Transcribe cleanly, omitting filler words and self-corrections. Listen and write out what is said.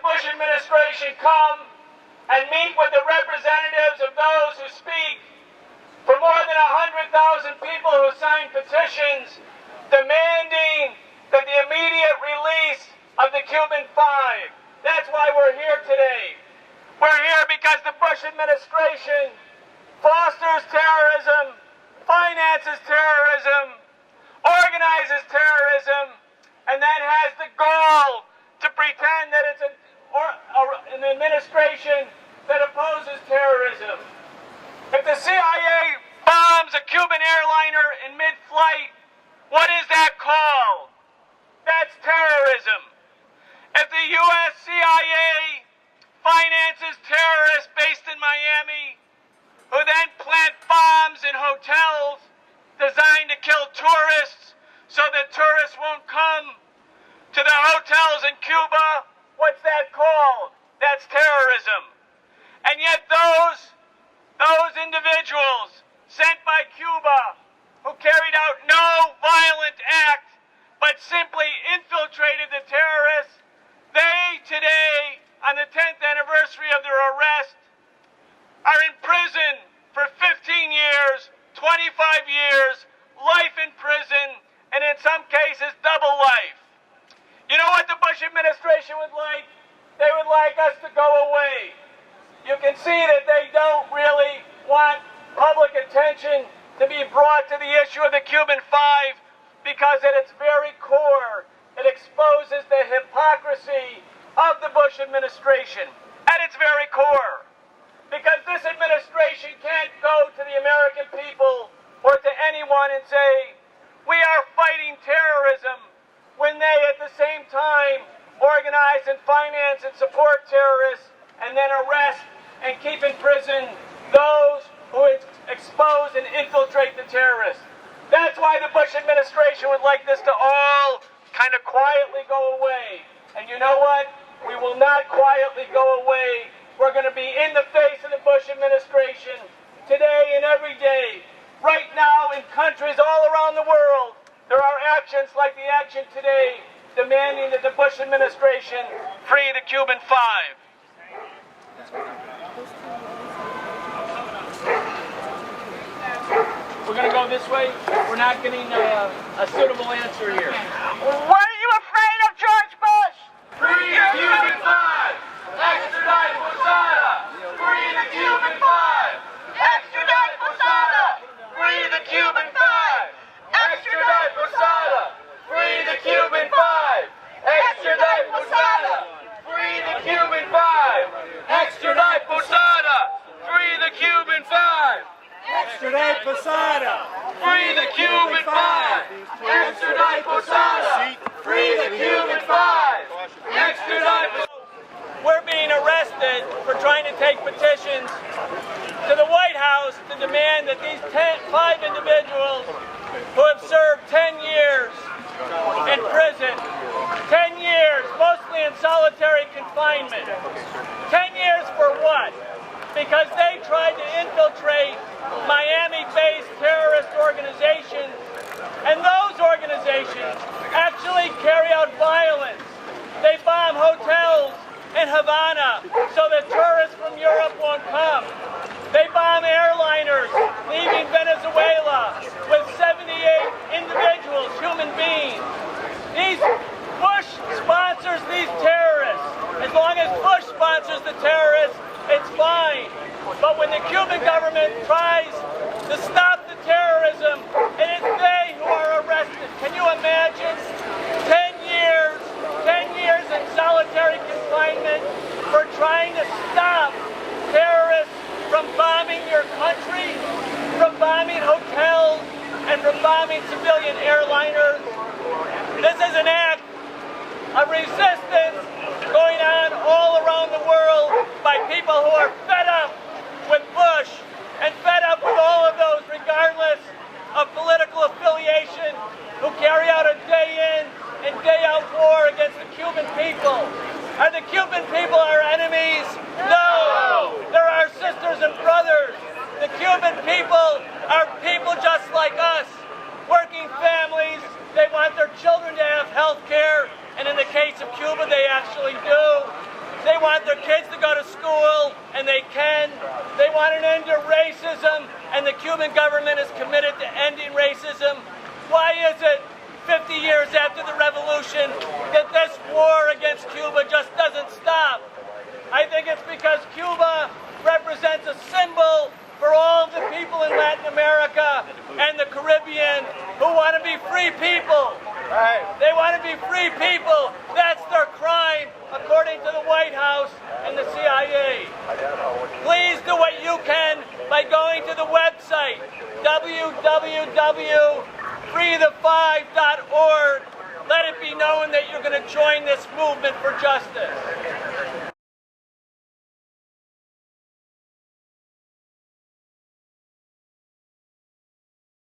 Bush administration come and meet with the representatives of those who speak for more than 100,000 people who signed petitions demanding that the immediate release of the Cuban Five. That's why we're here today. We're here because the Bush administration fosters terrorism, finances terrorism, organizes terrorism, and then has the goal to pretend that it's an administration that opposes terrorism. If the CIA bombs a Cuban airliner in mid-flight, what is that called? That's terrorism. If the U.S. CIA finances terrorists based in Miami, who then plant bombs in hotels designed to kill tourists so that tourists won't come to the hotels in Cuba, what's that called? That's terrorism. And yet those individuals sent by Cuba who carried out no violent act but simply infiltrated the terrorists, they today, on the 10th anniversary of their arrest, are in prison for 15 years, 25 years, life in prison, and in some cases double life. You know what the Bush administration would like? They would like us to go away. You can see that they don't really want public attention to be brought to the issue of the Cuban Five because at its very core, it exposes the hypocrisy of the Bush administration. At its very core. Because this administration can't go to the American people or to anyone and say, we are fighting terrorism, when they at the same time organize and finance and support terrorists and then arrest and keep in prison those who expose and infiltrate the terrorists. That's why the Bush administration would like this to all kind of quietly go away. And you know what? We will not quietly go away. We're going to be in the face of the Bush administration today and every day. Right now in countries all around the world, there are actions like the action today demanding that the Bush administration free the Cuban Five. We're going to go this way. We're not getting a suitable answer here. What are you afraid of, George Bush? Free the Cuban Five! Extradite Posada! Free the Cuban Five! Extradite Posada! Free the Cuban Five! Extradite Posada! Free the Cuban Five! Extradite Posada! Free the Cuban Five! Extradite Posada! Free the Cuban Five! Extradite Posada! Free the Cuban Five! Extradite Posada! Free the Cuban Five! Extradite. We're being arrested for trying to take petitions to the White House to demand that these 5 individuals who have served 10 years in prison, 10 years, mostly in solitary confinement. 10 years for what? Because they tried to infiltrate Miami-based terrorist organizations, and those organizations actually carry out violence. They bomb hotels in Havana so that tourists from Europe won't come. They bomb airliners leaving Venezuela with 78 individuals, human beings. Bush sponsors these terrorists. As long as Bush sponsors the terrorists, it's fine. But when the Cuban government tries to stop the terrorism, it is they who are arrested. Can you imagine? 10 years in solitary confinement for trying to stop terrorists from bombing your country, from bombing hotels, and from bombing civilian airliners. This is an act of resistance going on all around the world by people who are fed up with Bush and fed up with all of those, regardless of political affiliation, who carry out a day in and day out war against the Cuban people. Are the Cuban people our enemies? No! They're our sisters and brothers. The Cuban people are people just like us, working families. They want their children to have health care, and in the case of Cuba, they actually do. want their kids to go to school, and they can. They want an end to racism, and the Cuban government is committed to ending racism. Why is it 50 years after the revolution that this war against Cuba just doesn't stop? I think it's because Cuba represents a symbol for all the people in Latin America and the Caribbean who want to be free people. Right. They want to be free people. That's their crime, according to the White House and the CIA. Please do what you can by going to the website, www.freethefive.org. Let it be known that you're going to join this movement for justice.